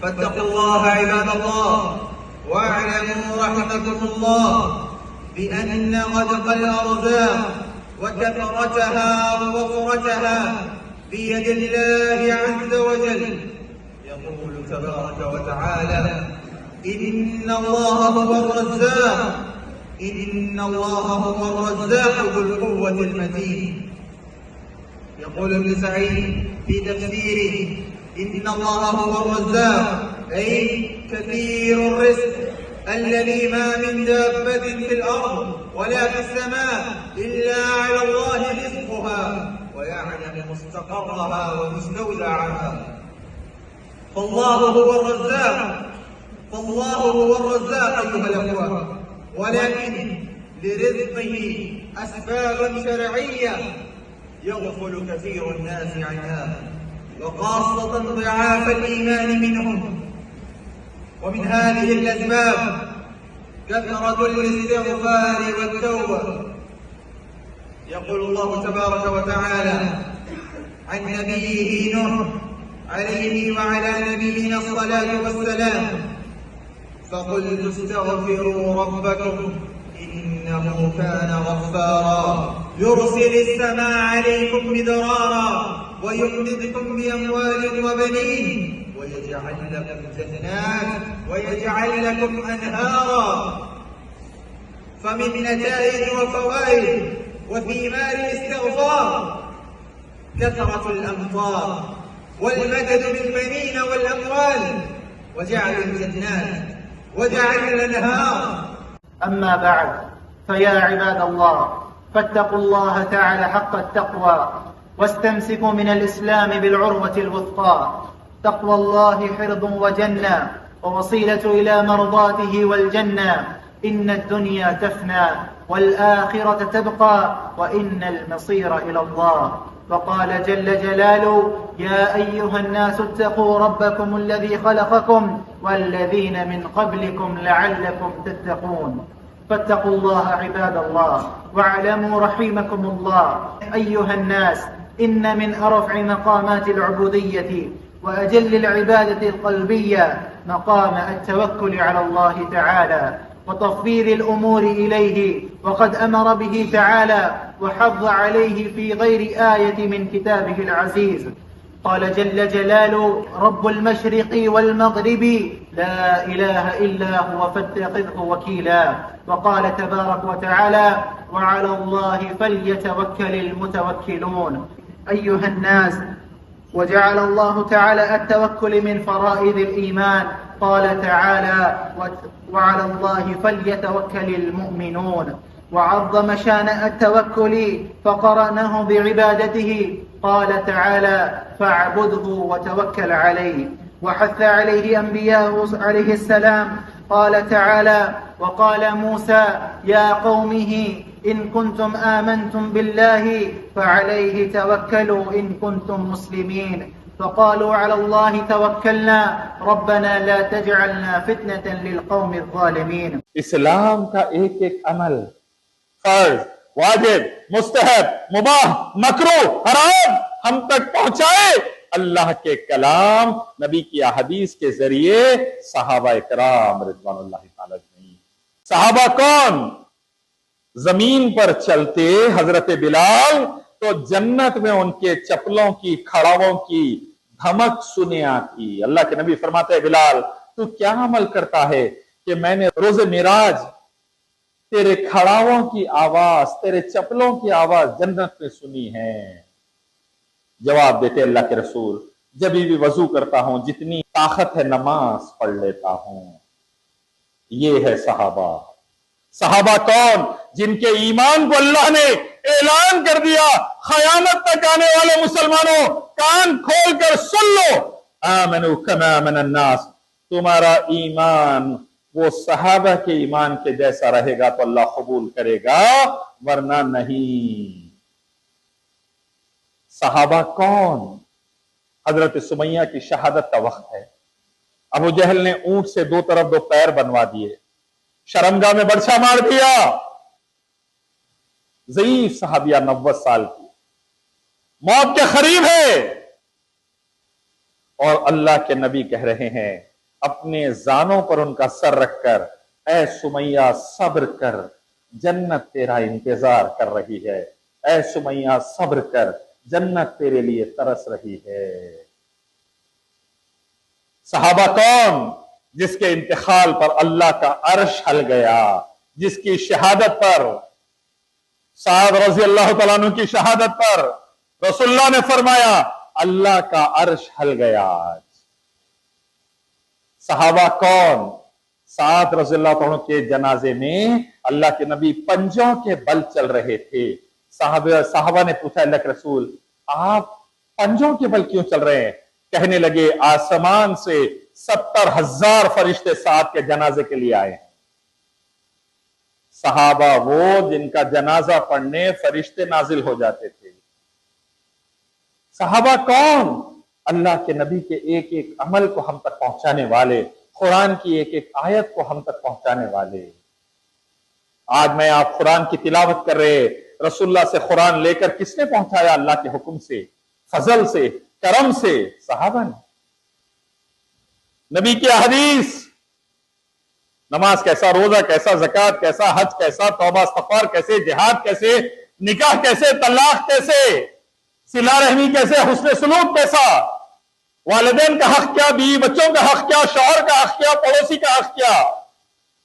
فاتقوا الله عباد الله، واعلموا رحمكم الله بأن غدق الأرزاق وكثرتها ووفرتها بيد الله عز وجل. يقول تبارك وتعالى: إن الله هو الرزاق، إن الله هو الرزاق ذو القوة المتين. يقول ابن سعيد في تفسيره: إن الله هو الرزاق أي كثير الرزق الذي ما من دابة في الأرض ولا في السماء إلا على الله رزقها ويعلم مستقرها ومستودعها. فالله هو الرزاق، فالله هو الرزاق أيها الأخوة، ولكن لرزقه أسباب شرعية يغفل كثير الناس عنها، وخاصة ضعاف الإيمان منهم. ومن هذه الأسباب كثرة الاستغفار والتوبة. يقول الله تبارك وتعالى عن نبيه نوح عليه وعلى نبينا الصلاة والسلام: فقلت استغفروا ربكم إنه كان غفارا يرسل السماء عليكم مدرارا ويمددكم بأموال وبنين ويجعل لكم جنات ويجعل لكم أنهارا. فمن نتائج وفوائد وثمار الاستغفار كثرة الأمطار والمدد بالبنين والأموال وجعل الجنات وجعل الأنهار. أما بعد، فيا عباد الله، فاتقوا الله تعالى حق التقوى واستمسكوا من الإسلام بالعروة الوثقى. تقوى الله حرز وجنة ووصيلة إلى مرضاته والجنة. إن الدنيا تفنى والآخرة تبقى وإن المصير إلى الله. وقال جل جلاله: يا أيها الناس اتقوا ربكم الذي خلقكم والذين من قبلكم لعلكم تتقون. فاتقوا الله عباد الله، واعلموا رحمكم الله أيها الناس، إن من أرفع مقامات العبودية وأجل العبادة القلبية مقام التوكل على الله تعالى وتفويض الأمور إليه، وقد أمر به تعالى وحض عليه في غير آية من كتابه العزيز. قال جل جلاله: رب المشرق والمغرب لا إله إلا هو فاتخذه وكيلا. وقال تبارك وتعالى: وعلى الله فليتوكل المتوكلون. أيها الناس، وجعل الله تعالى التوكل من فرائض الإيمان. قال تعالى: وعلى الله فليتوكل المؤمنون. وعظم شان التوكل فقرنه بعبادته. قال تعالى: فاعبده وتوكل عليه. وحث عليه أنبياء عليه السلام. قال تعالى: وقال موسى يا قومه إن كنتم آمنتم بالله فعليه توكلوا إن كنتم مسلمين. فقالوا على الله توكلنا ربنا لا تجعلنا فتنة للقوم الظالمين. اسلام کا ایک ایک عمل، فرض، واجب، مستحب، مباح، مکروہ، حرام ہم تک پہنچائے اللہ کے کلام، نبی کی احادیث کے ذریعے صحابہ کرام رضوان اللہ تعالی اجمعین۔ صحابہ کون؟ زمین پر چلتے حضرت بلال تو جنت میں ان کے چپلوں کی کھڑاووں کی دھمک سنے آتی۔ اللہ کے نبی فرماتے ہیں: بلال تو کیا عمل کرتا ہے کہ میں نے روز معراج تیرے کھڑاووں کی آواز، تیرے چپلوں کی آواز جنت میں سنی ہے؟ جواب دیتے اللہ کے رسول: جب بھی وضو کرتا ہوں جتنی طاقت ہے نماز پڑھ لیتا ہوں۔ یہ ہے صحابہ۔ صحابہ کون؟ جن کے ایمان کو اللہ نے اعلان کر دیا، قیامت تک آنے والے مسلمانوں کان کھول کر سن لو، آمنوا کما آمن الناس، تمہارا ایمان وہ صحابہ کے ایمان کے جیسا رہے گا تو اللہ قبول کرے گا، ورنہ نہیں۔ صحابہ کون؟ حضرت سمیہ کی شہادت کا وقت ہے، ابو جہل نے اونٹ سے دو طرف دو پیر بنوا دیے، شرمگاہ میں برچھا مار دیا۔ ضعیف صحابیہ 90 سال کی، موت کے قریب ہے، اور اللہ کے نبی کہہ رہے ہیں اپنے زانوں پر ان کا سر رکھ کر، اے سمیہ صبر کر، جنت تیرا انتظار کر رہی ہے، اے سمیہ صبر کر، جنت تیرے لیے ترس رہی ہے۔ صحابہ کون؟ جس کے انتقال پر اللہ کا عرش ہل گیا، جس کی شہادت پر، سعد رضی اللہ تعالیٰ عنہ کی شہادت پر رسول اللہ نے فرمایا اللہ کا عرش ہل گیا آج۔ صحابہ کون؟ سعد رضی اللہ تعالیٰ عنہ کے جنازے میں اللہ کے نبی پنجوں کے بل چل رہے تھے۔ صحابہ نے پوچھا اللہ کے رسول آپ پنجوں کے بل کیوں چل رہے ہیں؟ کہنے لگے آسمان سے 70,000 فرشتے سعد کے جنازے کے لیے آئے ہیں۔ صحابہ وہ جن کا جنازہ پڑھنے فرشتے نازل ہو جاتے تھے۔ صحابہ کون؟ اللہ کے نبی کے ایک ایک عمل کو ہم تک پہنچانے والے، قرآن کی ایک ایک آیت کو ہم تک پہنچانے والے۔ آج میں آپ قرآن کی تلاوت کر رہے، رسول اللہ سے قرآن لے کر کس نے پہنچایا؟ اللہ کے حکم سے، فضل سے، کرم سے، صحابہ نے۔ نبی کی حدیث، نماز کیسا، روزہ کیسا، زکوٰۃ کیسا، حج کیسا، توبہ استغفار کیسے، جہاد کیسے، نکاح کیسے، طلاق کیسے، صلہ رحمی کیسے، حسن سلوک کیسا، والدین کا حق کیا، بیوی بچوں کا حق کیا، شوہر کا حق کیا، پڑوسی کا حق کیا،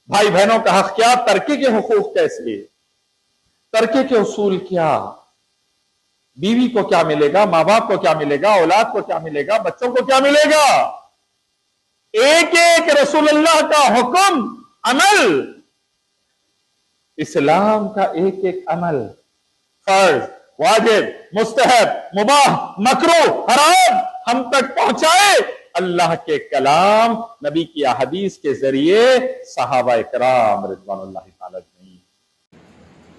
بھائی بہنوں کا حق کیا، ترکے کے حقوق کیسے، ترکے کے اصول کیا، بیوی کو کیا ملے گا، ماں باپ کو کیا ملے گا، اولاد کو کیا ملے گا، بچوں کو کیا ملے گا، ایک ایک رسول اللہ کا حکم، عمل، اسلام کا ایک ایک عمل، فرض، واجب، مستحب، مباح، مکروہ، حرام ہم تک پہنچائے اللہ کے کلام، نبی کی احادیث کے ذریعے صحابہ کرام رضوان اللہ تعالی اجمعین۔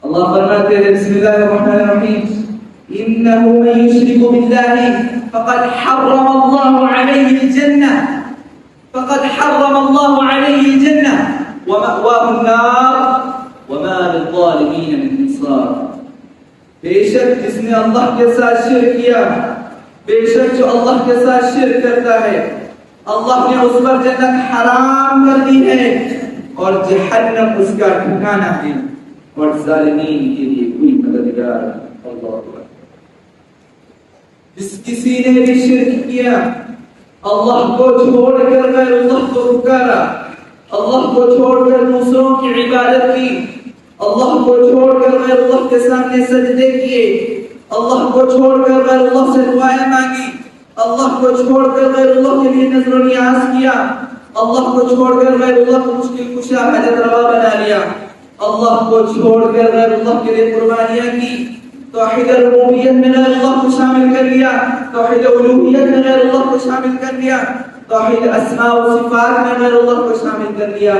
اللہ فرماتے ہیں بسم اللہ الرحمن الرحیم انه من يشرك بالله فقد حرم الله عليه الجنة فقد حرم الله عليه الجنة ومأواه النار وما للظالمين من انصار۔ بے شک جس نے اللہ کے ساتھ شرک کیا، بے شک جو اللہ کے ساتھ شرک کرتا ہے اللہ نے اس پر جنت حرام کر دی ہے اور جہنم اس کا ٹھکانہ ہے اور ظالمین کے لیے کوئی مددگار نہیں۔ اللہ اکبر۔ جس کسی نے بھی شرک کیا، اللہ کو چھوڑ کر غیر اللہ کو پکارا، اللہ کو چھوڑ کر دوسروں کی عبادت کی، اللہ کو چھوڑ کر غیر اللہ کے سامنے سجدے کیے، اللہ کو چھوڑ کر غیر اللہ سے دعائیں مانگی، اللہ کو چھوڑ کر غیر اللہ کے لیے نذر و نیاز کیا، اللہ کو چھوڑ کر غیر اللہ کو مشکل کشا حاجت روا بنا لیا، اللہ کو چھوڑ کر غیر اللہ کے لیے قربانیاں کی، توحید ربوبیت میں غیر اللہ کو شامل کر لیا، توحید الوہیت میں غیر اللہ کو شامل کر لیا، توحید اسماء و صفات میں غیر اللہ کو شامل کر لیا،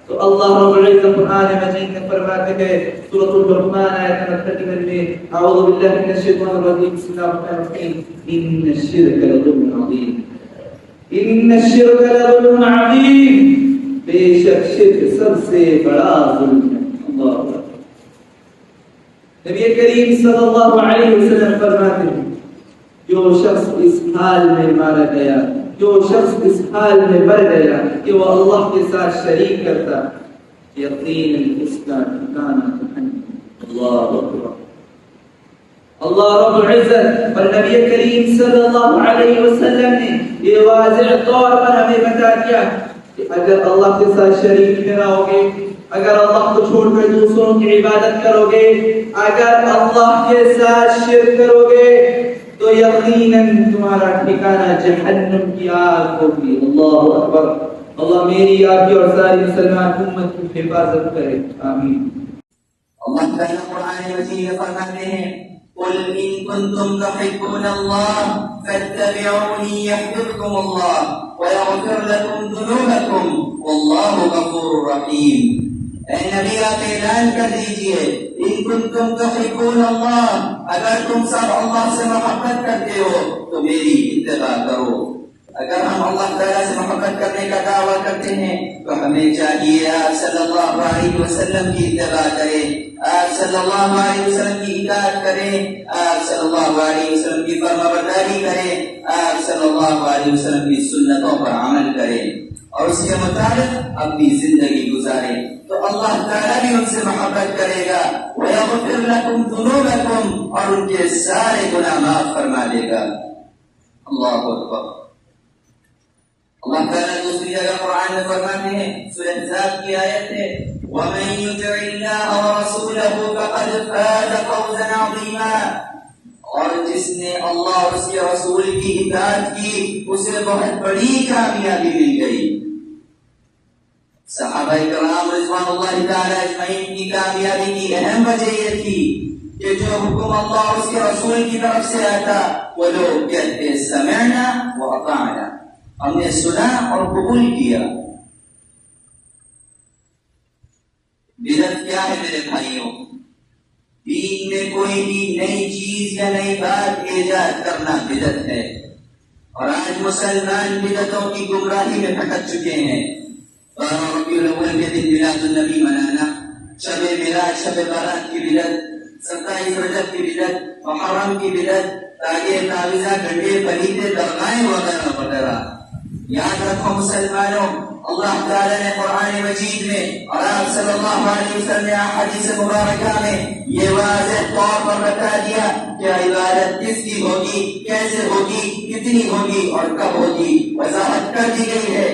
تو اللہ رب العزت قرآن مجید میں فرماتے ہیں سورۃ الرحمن آیت نمبر 31 میں اعوذ باللہ من الشیطان الرجیم بسم اللہ الرحمن الرحیم ان الشرک لظلم عظیم، ان الشرک لظلم عظیم، بے شک شرک سب سے بڑا ظلم ہے۔ اللہ اکبر۔ نبی کریم صلی اللہ علیہ وسلم فرماتے ہیں جو شخص اس حال میں مارا گیا، جو شخص اس حال میں مر گیا کہ وہ اللہ کے ساتھ شریک کرتا، یقیناً اس کا ٹھکانہ جہنم۔ اللہ اکبر۔ اللہ رب العزت اور نبی کریم صلی اللہ علیہ وسلم نے یہ واضح طور پر ہمیں بتا دیا کہ اگر اللہ کے ساتھ شریک رہو گے، اگر اللہ کو چھوڑ کر دوسروں کی عبادت کرو گے، اگر اللہ کے ساتھ شرک کرو گے تو یقیناً تمہارا ٹھکانہ جہنم کی آگ ہوگی۔ اللہ اکبر۔ اللہ میری آپ کی اور ساری مسلمان امت کی حفاظت کرے، آمین۔ اللہ تعالیٰ قرآن مجید میں فرماتے ہیں قل ان کنتم تحبون اللہ فاتبعونی یحببکم اللہ ویغفر لکم ذنوبکم واللہ غفور رحیم۔ اے نبی آپ اعلان کر دیجئے ان کنتم تحبون اللہ، اگر تم سب اللہ سے محبت کرتے ہو تو میری اتباع کرو۔ اگر ہم اللہ تعالیٰ سے محبت کرنے کا دعویٰ کرتے ہیں تو ہمیں چاہیے آپ صلی اللہ علیہ وسلم کی اتباع کریں، آپ صلی اللہ علیہ وسلم کی اطاعت کریں، آپ صلی اللہ علیہ وسلم کی فرمانبرداری کریں، آپ صلی اللہ علیہ وسلم کی سنتوں پر عمل کریں اور اس کے مطابق اپنی زندگی گزاریں، تو اللہ تعالیٰ بھی ان سے محبت کرے گا، وَيَغْفِرْ لَكُمْ ذُنُوبَكُمْ، اور ان کے سارے گناہ معاف فرما دے گا۔ اللہ اکبر۔ اللہ تعالیٰ دوسری جگہ قرآن میں فرماتے ہیں، سورہ احزاب کی آیت ہے، وَمَن يُطِعِ اللَّهَ وَرَسُولَهُ فَقَدْ فَازَ فَوْزًا عَظِيمًا، اور جس نے اللہ اور اس کے رسول کی اطاعت کی اسے بہت بڑی کامیابی مل گئی۔ صحابہ کرام رضوان اللہ تعالی اجمعین کی کامیابی کی اہم وجہ یہ تھی کہ جو حکم اللہ اور اس کے رسول کی طرف سے آتا وہ لوگ کہتے سمعنا وأطعنا، ہم نے سنا اور قبول کیا۔ بدعت کیا ہے میرے بھائیوں؟ دین میں کوئی بھی نئی چیز یا نئی بات ایجاد کرنا بدعت ہے، اور آج مسلمان بدعتوں کی گمراہی میں بھٹک چکے ہیں۔ ربیع الاول کے دن میلاد النبی منانا، شب میلاد شب بارات کی بدعت، 27 رجب کی بدعت، محرم کی بدعت، تاجے تعویذہ گھنٹے پلیتے درگاہیں وغیرہ وغیرہ۔ یاد رکھو مسلمانوں، اللہ تعالیٰ نے قرآن مجید میں اور آپ صلی اللہ علیہ وسلم نے حدیث مبارکہ میں یہ واضح طور پر بتا دیا کہ عبادت کس کی ہوگی، کیسے ہوگی، کتنی ہوگی اور کب ہوگی، وضاحت کر دی گئی ہے۔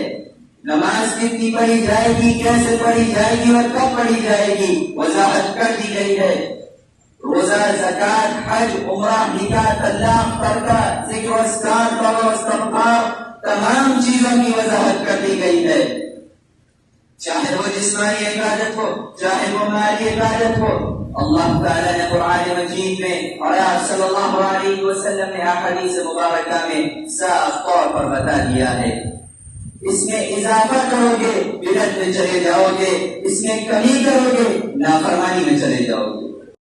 نماز کتنی پڑھی جائے گی، کیسے پڑھی جائے گی اور کب پڑھی جائے گی، وضاحت کر دی گئی ہے۔ روزہ، زکات، حج، عمرہ، نکاح، طلاق، ترکہ، ذکر و اذکار، توبہ و استغفار، تمام چیزوں کی وضاحت کر دی گئی ہے۔ چاہے وہ جسمانی عبادت ہو، چاہے وہ مالی عبادت ہو، اللہ تعالیٰ نے قرآن مجید میں اور آپ صلی اللہ علیہ وسلم نے احادیث مبارکہ میں صاف طور پر بتا دیا ہے۔ اس میں اضافہ کرو گے بدعت میں چلے جاؤ گے، اس میں کمی کرو گے